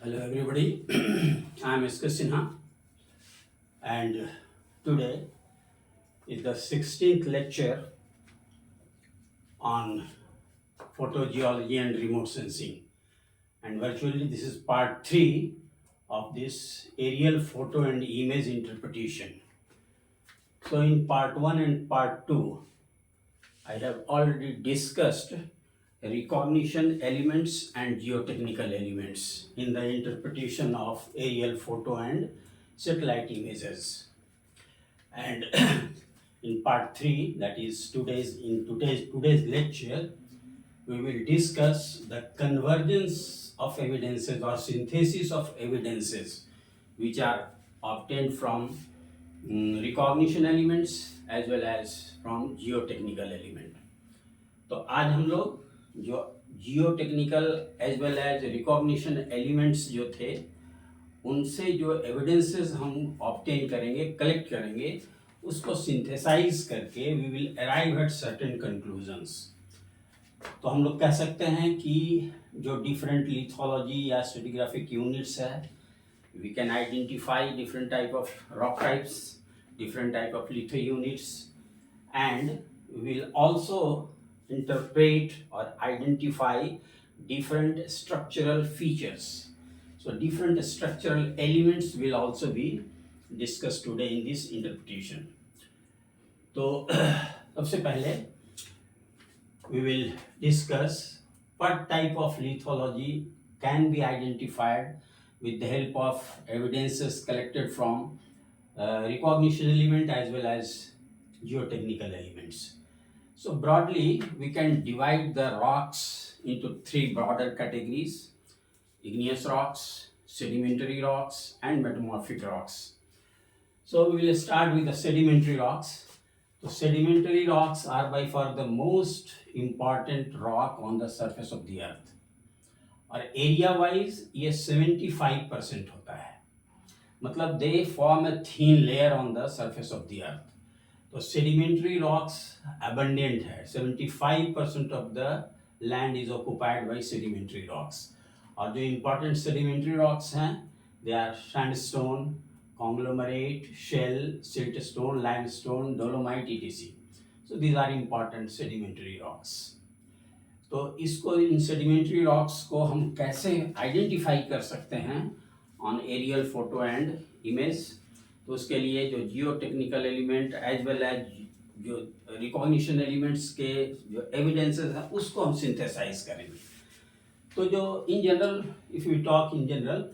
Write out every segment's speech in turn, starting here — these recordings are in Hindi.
Hello everybody, I am S.K. Sinha and today is the 16th lecture on photogeology and remote sensing, and virtually this is part 3 of this aerial photo and image interpretation. So in part 1 and part 2 I have already discussed recognition elements and geotechnical elements in the interpretation of aerial photo and satellite images. And in part 3, that is today's lecture, we will discuss the convergence of evidences or synthesis of evidences which are obtained from recognition elements as well as from geotechnical element. तो आज हम लोग जो geotechnical as well as recognition elements जो थे उनसे जो एविडेंसेस हम ऑब्टेन करेंगे, कलेक्ट करेंगे, उसको सिंथेसाइज करके we will arrive at certain conclusions. तो हम लोग कह सकते हैं कि जो डिफरेंट लिथोलॉजी या स्ट्रेटिग्राफिक यूनिट्स है, we can identify different type of rock types, different type of litho units, and we will also interpret or identify different structural features. So different structural elements will also be discussed today in this interpretation. तो सबसे पहले we will discuss what type of lithology can be identified with the help of evidences collected from recognition element as well as geotechnical elements. So broadly, we can divide the rocks into 3 broader categories: igneous rocks, sedimentary rocks, and metamorphic rocks. So we will start with the sedimentary rocks. So sedimentary rocks are by far the most important rock on the surface of the earth. और एरिया वाइज ये 75% होता है, मतलब they form a thin layer on the surface of the earth. तो सेडिमेंट्री रॉक्स अबंडेंट है, 75% of the land is occupied by sedimentary rocks. और जो इम्पोर्टेंट सेडिमेंट्री रॉक्स हैं they are sandstone, conglomerate, shale, siltstone, limestone, dolomite etc. So these are important sedimentary rocks. तो इसको, इन सेडिमेंट्री रॉक्स को हम कैसे आइडेंटिफाई कर सकते हैं on aerial photo and image? तो उसके लिए जो geotechnical element as well as जो रिकॉग्निशन एलिमेंट्स के जो एविडेंसेस हैं उसको हम सिंथेसाइज करेंगे. तो जो in general, if you talk in general,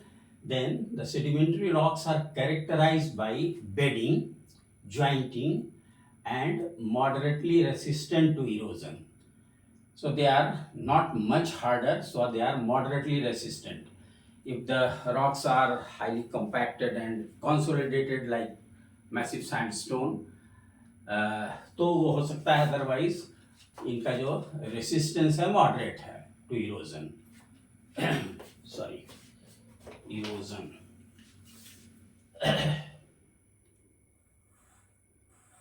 then the sedimentary rocks are characterised by bedding, jointing and moderately resistant to erosion. So they are not much harder, so they are moderately resistant. If the rocks are highly compacted and consolidated like massive sandstone, तो वो हो सकता है, अदरवाइज इनका जो रेसिस्टेंस है मॉडरेट है to erosion. Sorry, erosion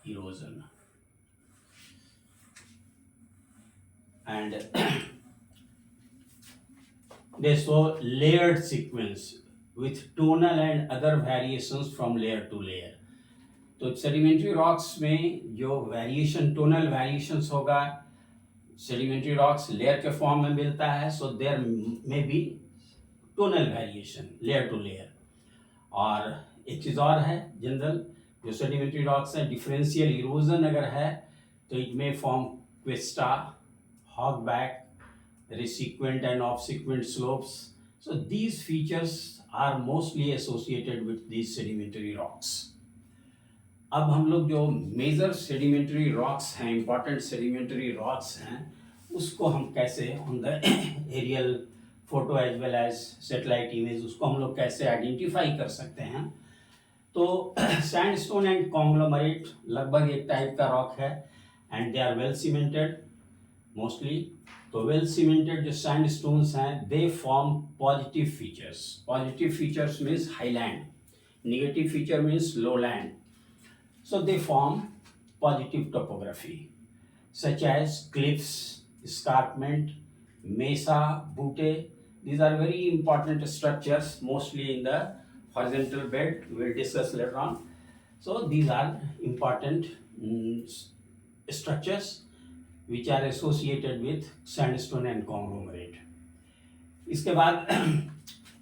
erosion and they show layered sequence with tonal and other variations from layer to layer. तो सेडिमेंट्री रॉक्स में जो वेरिएशन, टोनल वेरिएशंस होगा, सेडिमेंट्री रॉक्स लेयर के फॉर्म में मिलता है, so there may be tonal variation layer to layer. और एक चीज़ और है जनरल, जो सेडिमेंट्री रॉक्स है, डिफरेंशियल इरोजन अगर है तो it may form cuesta, hogback, resequent and off-sequent slopes. So these features are mostly associated with these sedimentary rocks. अब हम लोग जो मेजर सेडिमेंट्री रॉक्स हैं, इंपॉर्टेंट सेडिमेंट्री रॉक्स हैं, उसको हम कैसे on the aerial photo as well as satellite image उसको हम लोग कैसे आइडेंटिफाई कर सकते हैं? तो सैंडस्टोन एंड कॉन्ग्लोमरेट लगभग एक टाइप का रॉक है and they are well cemented mostly. तो वेल सीमेंटेड जो सैंडस्टोन्स हैं they form positive features. Positive features means highland, negative feature means lowland. So they form positive topography such as cliffs, escarpment, mesa, butte. These are very important structures, mostly in the horizontal bed. We will discuss later on. So these are important structures which are associated with sandstone and conglomerate. इसके बाद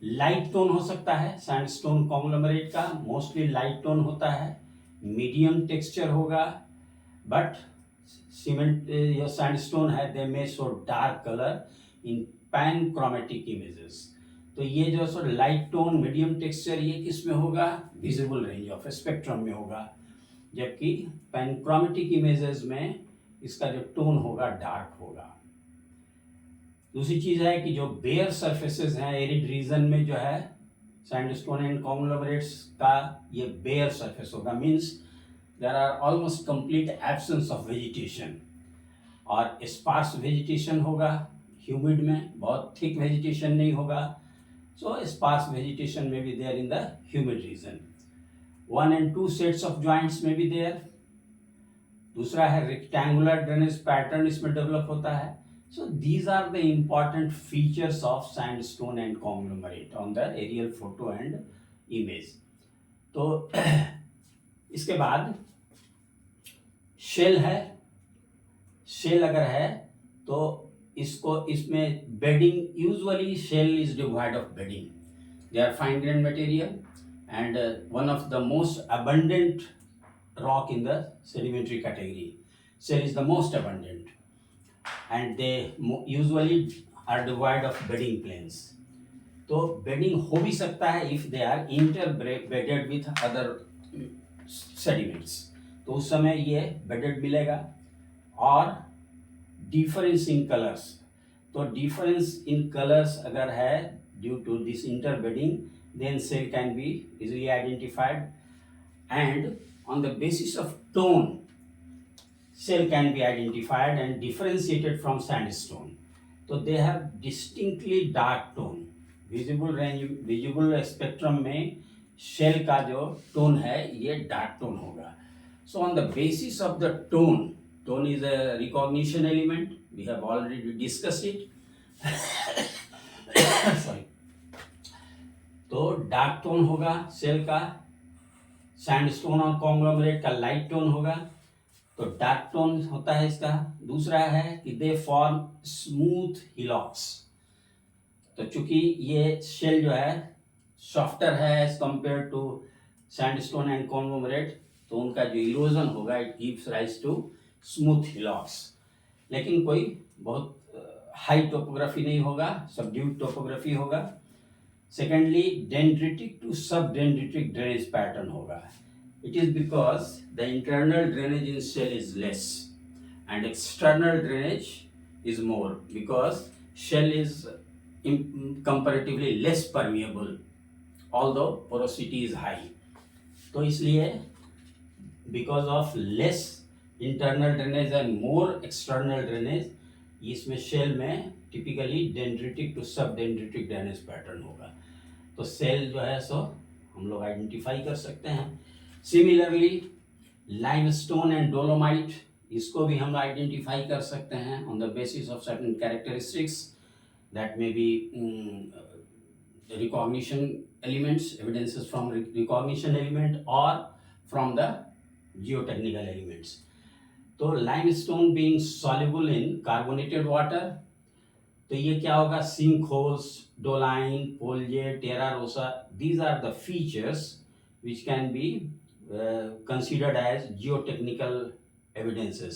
लाइट टोन हो सकता है सैंडस्टोन कॉन्ग्लोमरेट का, मोस्टली लाइट टोन होता है, मीडियम टेक्सचर होगा, बट सीमेंट या सैंडस्टोन है they may show dark colour in panchromatic images. तो ये जो so light tone medium texture ये किस में होगा, विजिबल रेंज ऑफ स्पेक्ट्रम में होगा, जबकि पैनक्रोमेटिक इमेजेस में इसका जो टोन होगा डार्क होगा. दूसरी चीज है कि जो बेयर सरफेसेस हैं एरिड रीजन में जो है सैंडस्टोन एंड कॉन्ग्लोमरेट्स का ये बेयर सरफेस होगा, means there are almost complete absence of vegetation, और स्पार्स वेजिटेशन होगा, ह्यूमिड में बहुत थिक वेजिटेशन नहीं होगा. So sparse vegetation may be there in the humid region. 1 and 2 sets of joints may be there. दूसरा है रेक्टेंगुलर ड्रेनेज पैटर्न इसमें डेवलप होता है. So these are the important features of sandstone and conglomerate on the aerial photo and image. तो इसके बाद शेल है. शेल अगर है तो इसको इसमें bedding, usually shale is divide of bedding. They are fine grain material and one of the most abundant rock in the sedimentary category. Shell is the most abundant, and they usually are devoid of bedding planes. तो bedding हो भी सकता है if they are interbedded with other sediments, तो उस समय ये bedded मिलेगा. और difference in colors, तो difference in colors अगर है due to this interbedding, then shell can be easily identified, and on the basis of tone shell can be identified and differentiated from sandstone. So they have distinctly dark tone. Visible range, visible spectrum में shell का जो tone है ये dark tone होगा. So on the basis of the tone, tone is a recognition element. We have already discussed it. Sorry. तो डार्क टोन होगा सेल का, सैंडस्टोन और कॉन्ग्लोमरेट का लाइट टोन होगा. तो डार्क टोन होता है इसका. दूसरा है कि दे फॉर्म स्मूथ हिलॉक्स. तो चूंकि ये शेल जो है सॉफ्टर है as compare to sandstone and conglomerate, तो उनका जो इरोजन होगा it gives rise to smooth hillocks. लेकिन कोई बहुत हाई टोपोग्राफी नहीं होगा, सबड्यूड टोपोग्राफी होगा. Secondly dendritic to sub dendritic drainage pattern होगा. It is because the internal drainage in shell is less and external drainage is more, because shell is comparatively less permeable although porosity is high. तो इसलिए because of less internal drainage and more external drainage, इसमें shell में typically dendritic to subdendritic drainage pattern होगा. तो shell जो है सो हम लोग आइडेंटिफाई कर सकते हैं. सिमिलरली लाइमस्टोन एंड डोलोमाइट, इसको भी हम आइडेंटिफाई कर सकते हैं on the basis of certain characteristics that may be recognition elements, evidences from recognition element और फ्रॉम द जियोटेक्निकल एलिमेंट्स. तो limestone being soluble in carbonated water, तो ये क्या होगा, sink holes, doline, polje, terra rossa, these are the features which can be considered as geotechnical evidences.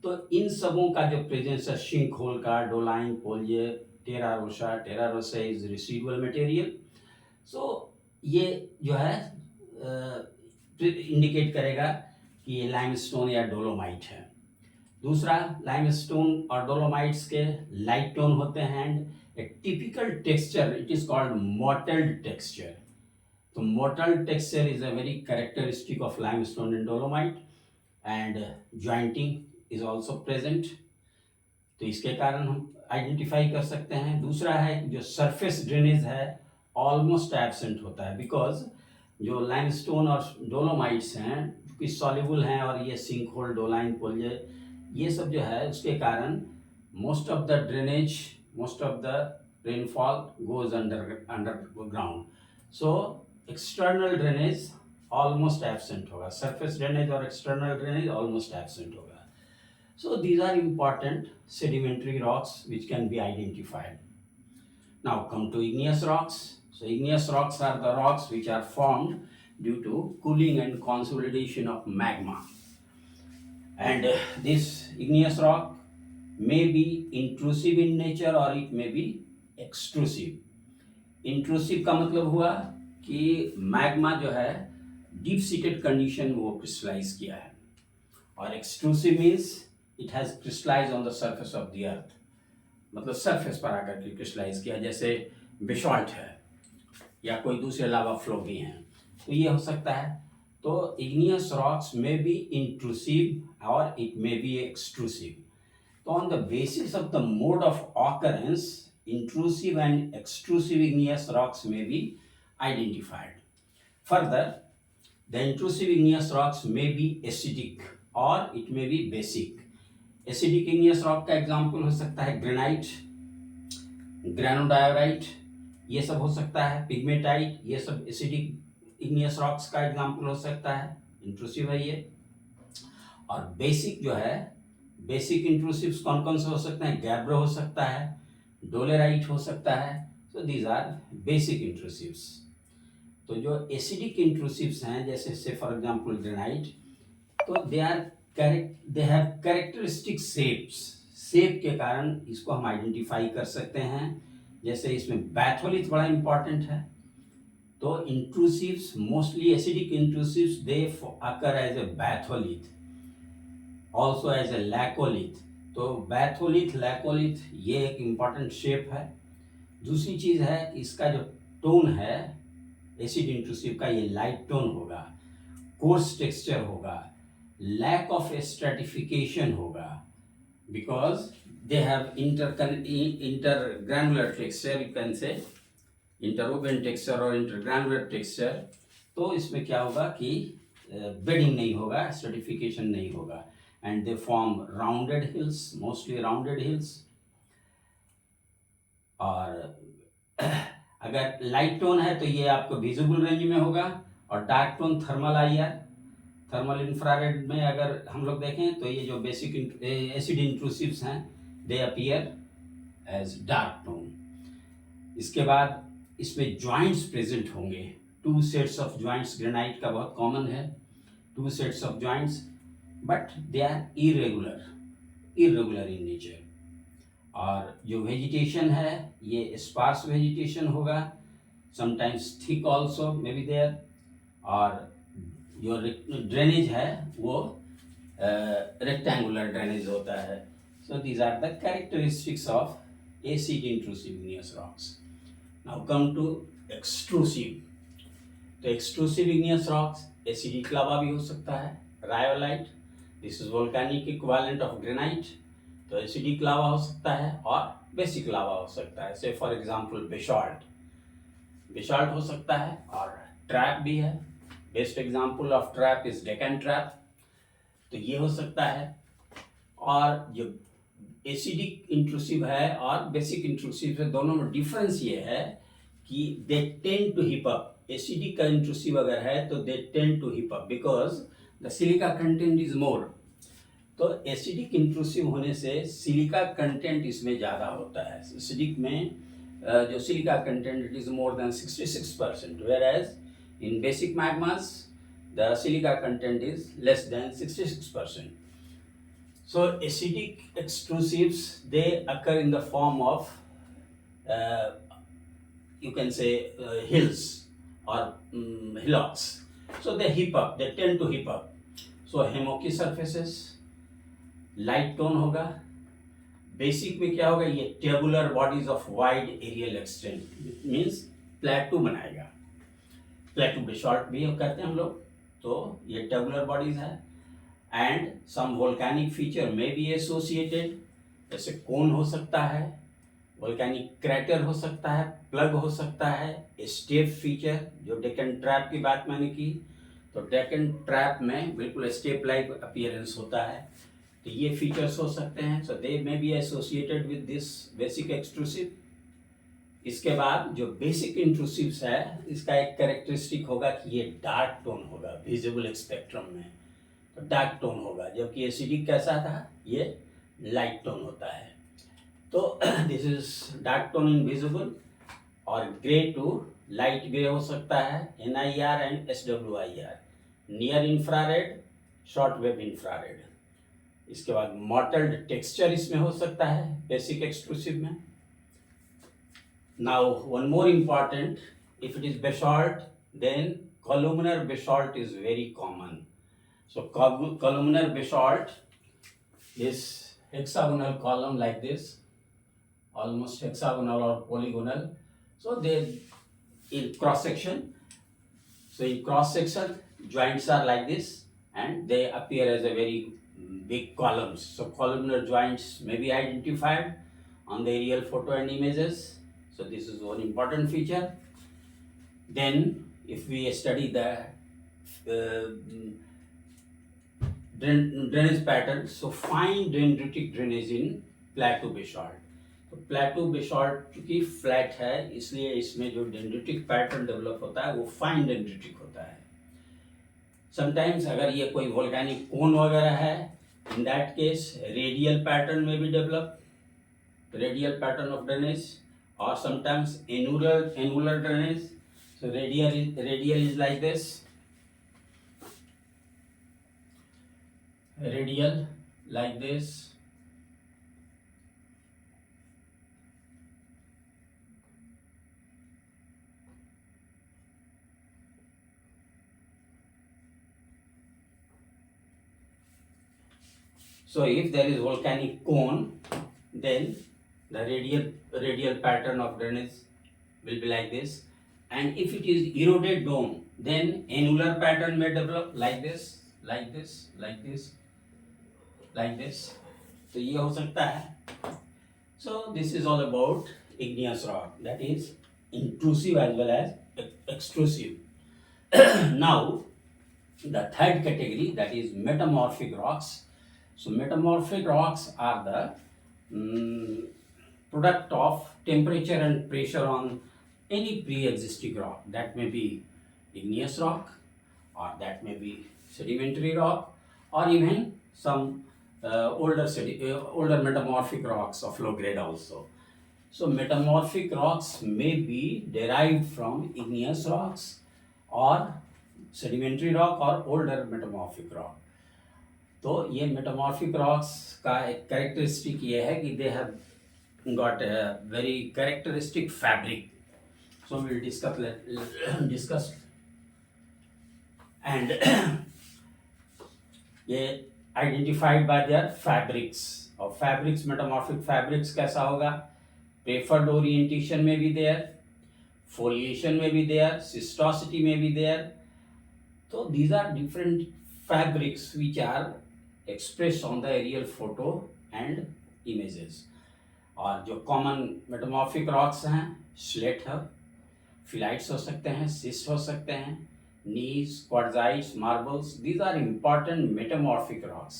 तो इन सबों का जो प्रेजेंस है सिंक होल का, doline, polje, terra rossa is residual material. So ये जो है इंडिकेट करेगा कि ये लाइमस्टोन या डोलोमाइट है. दूसरा, लाइमस्टोन और डोलोमाइट्स के लाइट टोन होते हैं and A typical texture it is called mottled texture. तो mottled texture is a very characteristic of limestone and dolomite, and jointing is also present. तो इसके कारण हम आइडेंटिफाई कर सकते हैं. दूसरा है जो सरफेस ड्रेनेज है ऑलमोस्ट एब्सेंट होता है, बिकॉज जो लाइमस्टोन और डोलोमाइट्स हैं क्योंकि सॉल्युबल हैं, और ये सिंक होल, डोलाइन, पोल्जे, ये सब जो है उसके कारण most of the drainage, most of the rainfall goes underground. So external drainage almost absent होगा, surface drainage और external drainage almost absent होगा. So these are important sedimentary rocks which can be identified. Now come to igneous rocks. So igneous rocks are the rocks which are formed due to cooling and consolidation of magma. And this igneous rock may be intrusive in nature or it may be extrusive. Intrusive का मतलब हुआ कि मैग्मा जो है डीप सीटेड कंडीशन में वो क्रिस्टलाइज किया है, और extrusive means it has crystallise on the surface of the earth, मतलब सरफेस पर आकर के क्रिस्टलाइज किया, जैसे बेसॉल्ट है या कोई दूसरे लावा फ्लो भी हैं, तो ये हो सकता है. तो इग्नियस रॉक्स में बी इंट्रूसिव और इट मे बी एक्सट्रूसिव. तो on the basis of the mode of occurrence intrusive and extrusive igneous rocks may be identified. Further, the intrusive igneous rocks may be acidic or it may be basic. Acidic igneous rock का एग्जाम्पल हो सकता है ग्रेनाइट, ग्रेनोडायोराइट, ये सब हो सकता है, पिग्मेटाइट, ये सब एसिडिक igneous rocks का एग्जाम्पल हो सकता है, इंट्रूसिव है ये. और बेसिक जो है, बेसिक इंट्रूसिव्स कौन कौन से हो सकते हैं? गैब्रो हो सकता है, डोलेराइट हो सकता है. So these are basic intrusives. तो जो एसिडिक इंट्रूसिव्स हैं, जैसे से फॉर एग्जांपल ग्रेनाइट, तो they have characteristic shapes. Shape के कारण इसको हम आइडेंटिफाई कर सकते हैं. जैसे इसमें बैथोलिथ बड़ा इंपॉर्टेंट है. तो intrusives, mostly acidic intrusives, they occur as a batholith, also as a laccolith. तो बैथोलिथ, लैकोलिथ, ये एक इम्पॉर्टेंट शेप है. दूसरी चीज़ है कि इसका जो टोन है एसिड इंट्रूसिव का, ये लाइट टोन होगा, कोर्स टेक्सचर होगा, लैक ऑफ स्ट्रेटिफिकेशन होगा, because they have intergranular texture, you can say interwoven texture और इंटरग्रैनुलर टेक्सचर. तो इसमें क्या होगा कि बेडिंग नहीं होगा, स्ट्रेटिफिकेशन नहीं होगा, and they form rounded hills, mostly rounded hills. और अगर लाइट टोन है तो ये आपको विजिबल रेंज में होगा, और dark tone thermal IR, thermal infrared में अगर हम लोग देखें तो ये जो बेसिक एसिड इंट्रूसिव्स हैं, they appear as dark tone. इसके बाद इसमें जॉइंट्स प्रेजेंट होंगे, 2 सेट्स ऑफ जॉइंट्स. ग्रेनाइट का बहुत कॉमन है, 2 sets of joints, but they are irregular in nature. और जो वेजिटेशन है ये स्पार्स वेजिटेशन होगा, sometimes thick also may be there. और जो ड्रेनेज है वो रेक्टेंगुलर ड्रेनेज होता है. So these are the characteristics of acid intrusive igneous rocks. Now come to extrusive. तो extrusive igneous rocks acidic lava भी हो सकता है, rhyolite, this is volcanic equivalent of granite. तो एसिडिक लावा हो सकता है और बेसिक लावा हो सकता है. से फॉर एग्जांपल बेसाल्ट हो सकता है, और ट्रैप भी है. Best example of trap is Deccan trap. तो ये हो सकता है. और जो एसिडिक इंट्रूसिव है और बेसिक इंट्रूसिव है, दोनों में डिफरेंस ये है कि they tend to heap up. Acidic का इंट्रूसिव अगर है तो they tend to heap up because the silica content is more. तो एसिडिक इंट्रूसिव होने से सिलिका कंटेंट इसमें ज़्यादा होता है. एसिडिक में जो silica content it is more than 66%, whereas in basic magmas the silica content is less than 66%. So acidic extrusives, they occur in the form of you can say hills or hillocks. So they heap up, they tend to heap up. So hammocky surfaces, light tone होगा. बेसिक में क्या होगा? ये tabular bodies of wide areal extent, means plateau बनाएगा. प्लेटू बेसाल्ट भी कहते हैं हम लोग. तो ये टेबुलर बॉडीज है. एंड सम वोल्केनिक फीचर में बी एसोसिएटेड, जैसे कोन हो सकता है, वोल्केनिक क्रैटर हो सकता है, प्लग हो सकता है, स्टेप फीचर, जो डेक्कन ट्रैप की बात मैंने की. तो डेक्कन ट्रैप में बिल्कुल स्टेप लाइक अपीयरेंस होता है. तो ये फीचर्स हो सकते हैं. So they may be associated with this basic extrusive. इसके बाद जो बेसिक इंट्रूसिव्स है, इसका एक कैरेक्टरिस्टिक होगा कि ये डार्क टोन होगा विजिबल स्पेक्ट्रम में, तो डार्क टोन होगा, जबकि एसिडिक कैसा था, ये लाइट टोन होता है। तो this is dark tone in visible, और ग्रे टू लाइट ग्रे हो सकता है, NIR and SWIR, near infrared, short wave infrared. इसके बाद मॉटल्ड टेक्सचर इसमें हो सकता है बेसिक एक्सक्लूसिव में। Now one more important, if it is basalt then columnar basalt is very common. So columnar basalt, this hexagonal column like this, almost hexagonal or polygonal. So they in cross section. So in cross section, joints are like this, and they appear as a very big columns. So columnar joints may be identified on the aerial photo and images. So this is one important feature. Then if we study the drainage pattern, so fine dendritic drainage in plateau basalt. तो प्लेटो बेसाल्ट चूंकि फ्लैट है, इसलिए इसमें जो डेंड्रिटिक पैटर्न डेवलप होता है वो फाइन डेंड्रिटिक होता है। समटाइम्स अगर ये कोई वोल्केनिक कोन वगैरह है, in that case radial pattern में भी develop, radial pattern of drainage, और sometimes annular drainage. So radial is like this, radial like this, so if there is volcanic cone, then the radial pattern of drainage will be like this. And if it is eroded dome, then annular pattern may develop like this, like this, like this, like this. तो ये हो सकता है। So this is all about igneous rock, that is intrusive as well as extrusive. Now the third category, that is metamorphic rocks. So metamorphic rocks are the product of temperature and pressure on any pre-existing rock. That may be igneous rock, or that may be sedimentary rock, or even some older metamorphic rocks of low grade also. So metamorphic rocks may be derived from igneous rocks or sedimentary rock or older metamorphic rock. तो ये metamorphic rocks का एक characteristic ये है कि they have got a very characteristic fabric. So we will discuss and ये identified by their fabrics. और fabrics, metamorphic fabrics कैसा होगा? Preferred orientation may be there, foliation may be there, cystosity may be there. So these are different fabrics which are expressed on the aerial photo and images. और जो common metamorphic rocks हैं, slate है, फिलाइट्स हो सकते हैं, सिस्ट हो सकते हैं, gneiss, quartzites, marbles, these are important metamorphic rocks.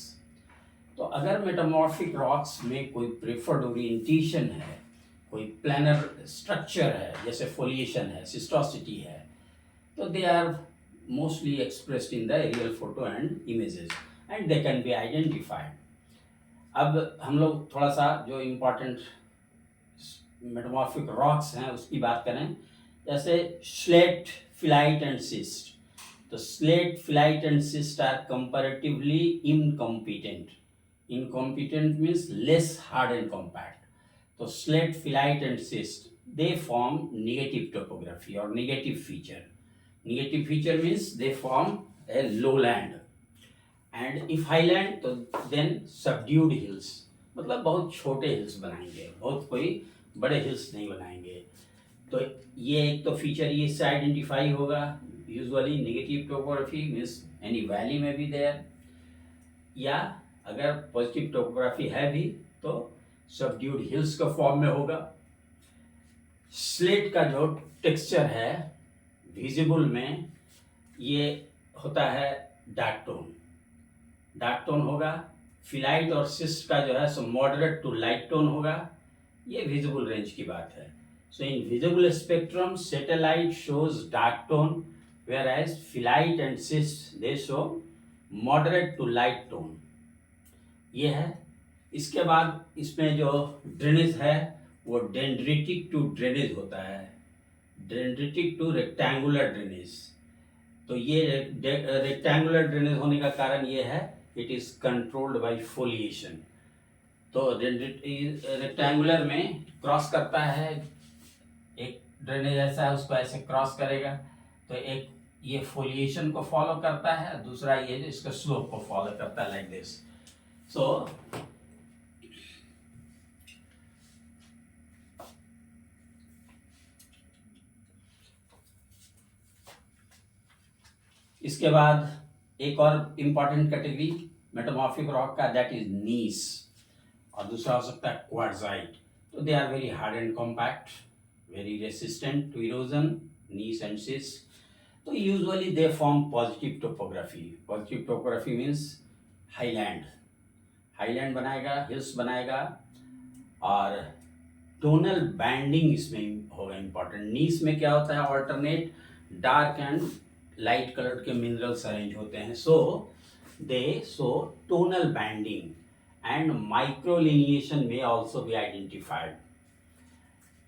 तो अगर मेटामॉर्फिक रॉक्स में कोई प्रेफर्ड ओरिएंटेशन है, कोई प्लानर स्ट्रक्चर है, जैसे फोलिएशन है, सिस्टोसिटी है, तो they are mostly expressed in the aerial photo and images and they can be identified. अब हम लोग थोड़ा सा जो इम्पॉर्टेंट मेटामॉर्फिक रॉक्स हैं उसकी बात करें, जैसे स्लेट, फिलाइट एंड सिस्ट। तो slate, phyllite and schist are comparatively incompetent. Incompetent means less hard and compact. तो slate, phyllite and schist they form negative topography और negative feature. Negative feature means they form a low land, and if high land तो देन सबड्यूड हिल्स, मतलब बहुत छोटे हिल्स बनाएंगे, बहुत कोई बड़े हिल्स नहीं बनाएंगे। तो ये एक तो फीचर ये इससे आइडेंटिफाई होगा। Usually negative topography means any valley में भी देयर, या अगर पॉजिटिव टोपोग्राफी है भी तो सबड्यूड हिल्स का फॉर्म में होगा। स्लेट का जो टेक्सचर है विजिबल में, ये होता है डार्क टोन, डार्क टोन होगा। फिलाइट और सिस्ट का जो है सो मॉडरेट टू लाइट टोन होगा। ये विजिबल रेंज की बात है। So in visible spectrum, satellite shows dark tone, whereas phyllite and cis they show moderate to light tone. ये है. इसके बाद इसमें जो ड्रेनेज है वो डेंड्रिटिक टू ड्रेनेज होता है, डेंड्रिटिक टू रेक्टेंगुलर ड्रेनेज. तो ये रेक्टेंगुलर ड्रेनेज होने का कारण ये है, it is controlled by foliation. तो रेक्टेंगुलर में क्रॉस करता है, एक ड्रेनेज ऐसा है उसको ऐसे क्रॉस करेगा, तो एक ये फोलिएशन को फॉलो करता है, दूसरा ये इसका स्लोप को फॉलो करता है, लाइक दिस. सो इसके बाद एक और इम्पॉर्टेंट कैटेगरी मेटामॉर्फिक रॉक का, दैट इज नीस, और दूसरा हो सकता है क्वार्ट्जाइट. तो they are very hard and compact, very resistant to erosion, gneiss and सिस. तो usually they form positive topography. Positive topography means highland, highland बनाएगा, हिल्स बनाएगा, और टोनल बैंडिंग इसमें होगा इम्पॉर्टेंट. नीस में क्या होता है, alternate dark and light colour के मिनरल्स अरेंज होते हैं. So they show tonal banding and microlineation may also be identified.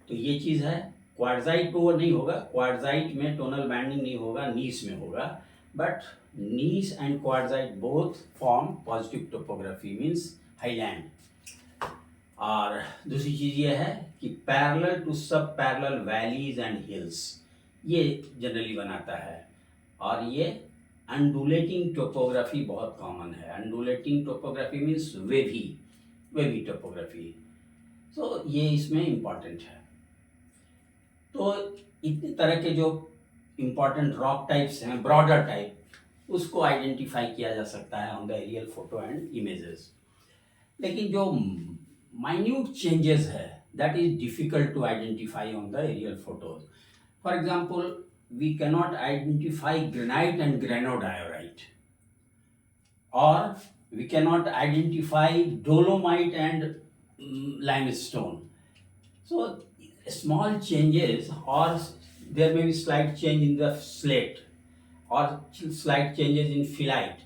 तो ये चीज़ है. क्वार्ट्जाइट में वो नहीं होगा, क्वार्ट्जाइट में टोनल बैंडिंग नहीं होगा, नीस में होगा. But gneiss and quartzite both form positive topography means highland. और दूसरी चीज़ ये है कि parallel to subparallel valleys and hills, ये जनरली बनाता है. और ये अंडुलेटिंग टोपोग्राफी बहुत कॉमन है. Undulating topography means wavy topography. तो ये इसमें इम्पॉर्टेंट है. तो इतने तरह के जो इम्पॉर्टेंट रॉक टाइप्स हैं, ब्रॉडर टाइप, उसको आइडेंटिफाई किया जा सकता है on the aerial photo and images. लेकिन जो माइन्यूट चेंजेस है, that is difficult to identify on the aerial photos. For example, we cannot identify granite and granodiorite, or we cannot identify dolomite and limestone. So small changes, or there may be slight change in the slate, or slight changes in phyllite.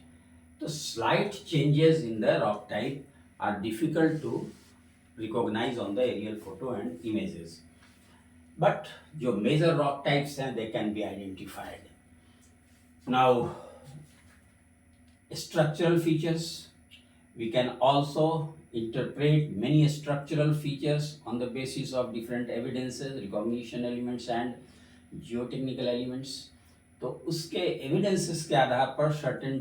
So slight changes in the rock type are difficult to recognize on the aerial photo and images. But जो major rock types हैं, they can be identified. Now, structural features, we can also interpret many structural features on the basis of different evidences, recognition elements and geotechnical elements. तो उसके evidences के आधार पर certain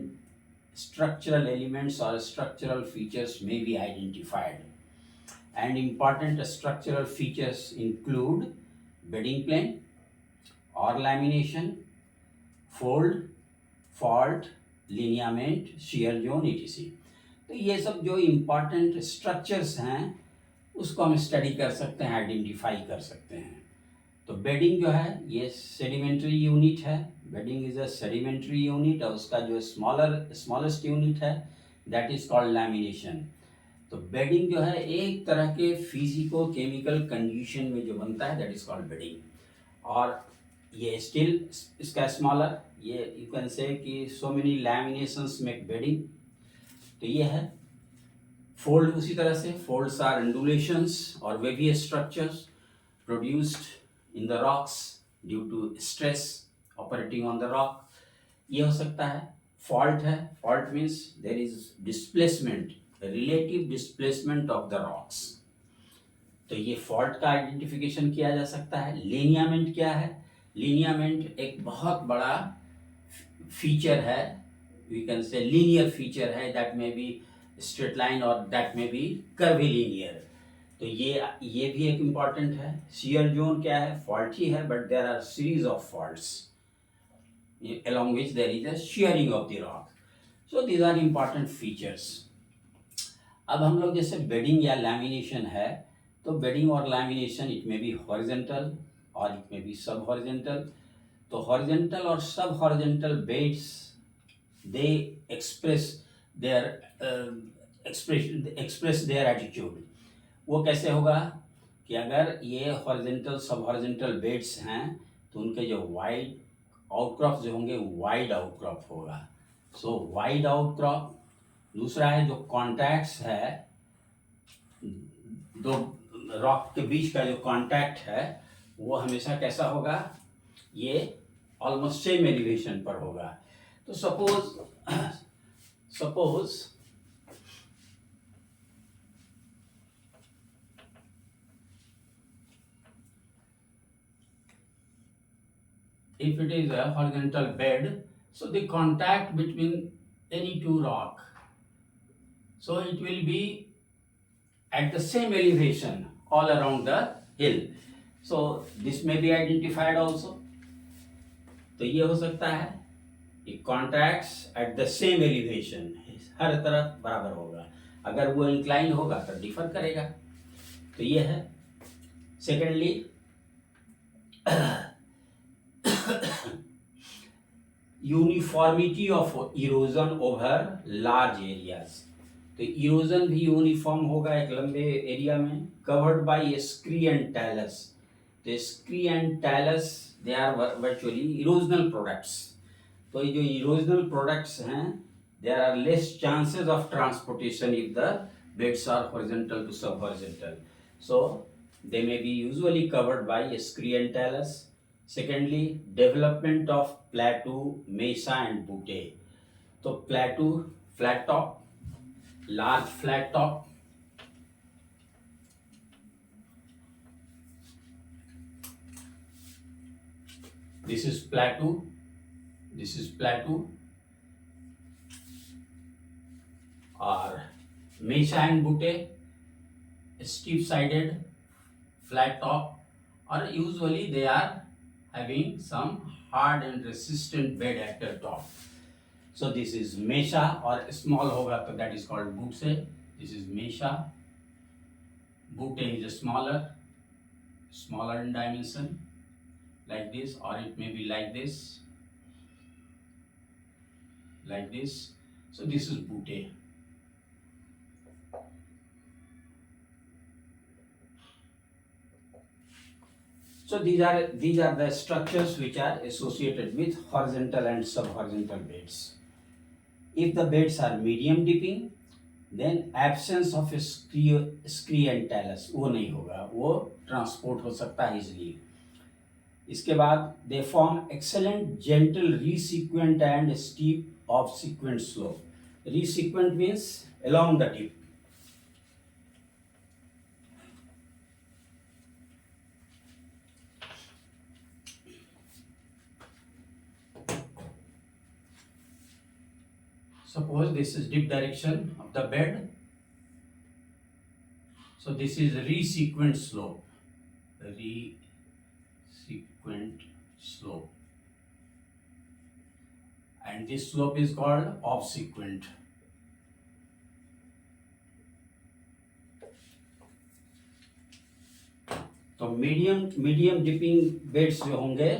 structural elements or structural features may be identified. And important structural features include bedding plane or lamination, fold, fault, lineament, shear zone, etc. तो ये सब जो इम्पॉर्टेंट स्ट्रक्चर्स हैं उसको हम स्टडी कर सकते हैं, आइडेंटिफाई कर सकते हैं. तो बेडिंग जो है ये सेडिमेंट्री यूनिट है. Bedding is a sedimentary unit, और उसका जो स्मॉलेस्ट यूनिट है दैट इज कॉल्ड लैमिनेशन. तो बेडिंग जो है एक तरह के फिजिको केमिकल कंडीशन में जो बनता है, दैट इज कॉल्ड बेडिंग. और ये स्टिल इसका स्मॉलर, ये यू कैन से कि so many laminations make bedding. तो ये है. फोल्ड उसी तरह से, फोल्ड्स आर अंडुलेशंस और wavy structures produced in the rocks due to stress operating on the rock. ये हो सकता है. फॉल्ट है, fault means there is displacement, relative displacement of the rocks. तो ये फॉल्ट का आइडेंटिफिकेशन किया जा सकता है. लिनियामेंट क्या है? लिनियामेंट एक बहुत बड़ा फीचर है, we can say linear feature है, that may be straight line और दैट में बी कर्विलीनियर. तो ये भी एक इम्पॉर्टेंट है. शियर जोन क्या है? फॉल्ट ही है, but there are series of faults along which there is a shearing of the rock. So these are important features. अब हम लोग जैसे बेडिंग या लैमिनेशन है, तो बेडिंग और लैमिनेशन इट में बी हॉरिजेंटल और इट में बी सब हॉरिजेंटल. तो हॉरिजेंटल और सब horizontal beds they express their attitude. वो कैसे होगा कि अगर ये हॉरिजेंटल सब हॉरिजेंटल बेड्स हैं तो उनके जो वाइड आउटक्रॉप जो होंगे वाइड आउटक्रॉप होगा। सो वाइड आउटक्रॉप। दूसरा है जो कॉन्टैक्ट्स है, दो रॉक के बीच का जो कांटेक्ट है वो हमेशा कैसा होगा, ये ऑलमोस्ट सेम एलिवेशन पर होगा। तो suppose if it is a horizontal bed, so the contact between any two rock, so it will be at the same elevation all around the hill. So this may be identified also. तो ये हो सकता है कि contracts at the same elevation, हर तरफ बराबर होगा। अगर वो इंक्लाइन होगा तो डिफर करेगा। तो ये है। Secondly uniformity of erosion over large areas. तो इरोजन भी यूनिफॉर्म होगा एक लंबे एरिया में। Covered by scree and talus. तो scree and talus they are virtually erosional products. तो ये जो इरोजनल प्रोडक्ट्स हैं, there are less chances of transportation if the beds are horizontal to sub horizontal, so they may be usually covered by scree and talus. Secondly, development of plateau, mesa and butte. तो plateau, flat top, large flat top, this is plateau, this is plateau, or mesa and butte, steep sided, flat top, or usually they are having some hard and resistant bed at the top. So this is mesa, or small hoga तो that is called butte. This is mesa. Butte is smaller in dimension, like this, or it may be like this, like this. So this is butte. So these are the structures which are associated with horizontal and sub-horizontal beds. If the beds are medium dipping, then absence of scree and talus वो नहीं होगा, वो ट्रांसपोर्ट हो सकता है इजिली। इसके बाद they form excellent gentle resequent and steep off sequent slope. Resequent means along the tip. Suppose this is dip direction of the bed. So this is resequent slope. Resequent slope. And this slope is called off-sequent. तो मीडियम डिपिंग बेड्स जो होंगे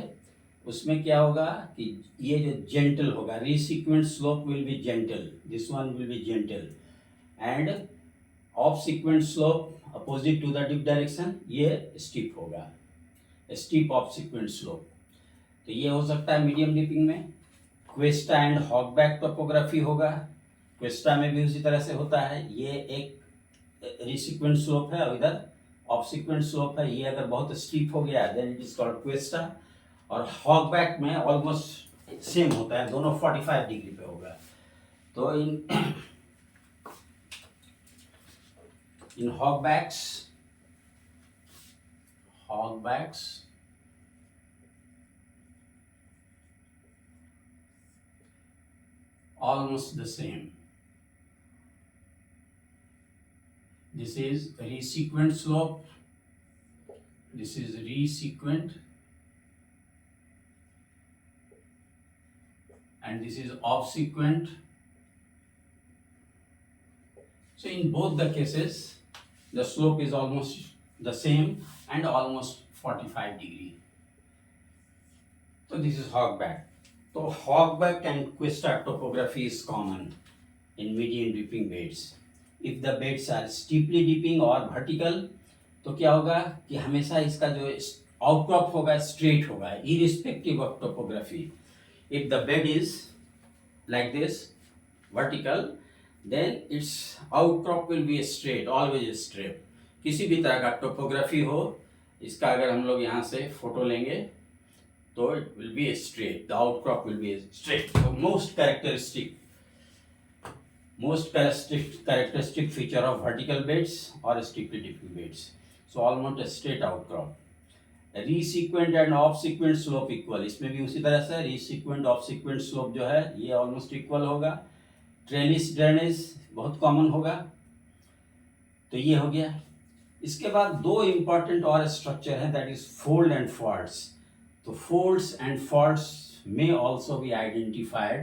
उसमें क्या होगा कि ये जो जेंटल होगा, resequent slope will be gentle, this one will be gentle, and obsequent slope opposite to the dip direction ये स्टीप होगा, स्टीप ऑफ सीक्वेंट स्लोप। तो ये हो सकता है मीडियम डिपिंग में। क्वेस्टा एंड हॉकबैक टोपोग्राफी होगा। क्वेस्टा में भी उसी तरह से होता है। ये एक रीसीक्वेंट स्लोप है और इधर ऑफ सीक्वेंट स्लोप है। ये अगर बहुत स्टीप हो गया then it is called Cuesta. और हॉकबैक में ऑलमोस्ट सेम होता है, दोनों 45 डिग्री पे होगा। तो इन हॉकबैक्स almost the same. This is resequent slope, this is resequent, and this is off sequent. So in both the cases the slope is almost the same and almost 45 degree. So this is hogback. So hogback and questa topography is common in medium dipping beds. If the beds are steeply dipping or vertical, तो क्या होगा कि हमेशा इसका जो आउटक्रॉप होगा स्ट्रेट होगा, irrespective of topography. If the bed is like this vertical, then its outcrop will be straight, always straight. किसी भी तरह का टोपोग्राफी हो, इसका अगर हम लोग यहाँ से फोटो लेंगे तो it will be straight, the outcrop will be straight. So most characteristic feature of vertical beds or strictly diffuse beds. So almost a straight outcrop. Resequent and obsequent slope equal, इसमें भी उसी तरह से रीसीक्वेंट ऑफ सीक्वेंट स्लोप जो है ये ऑलमोस्ट इक्वल होगा. ट्रेलिस ड्रेनेज बहुत कॉमन होगा. तो ये हो गया. इसके बाद दो इंपॉर्टेंट और स्ट्रक्चर है, that is fold and faults. तो folds and faults may also be identified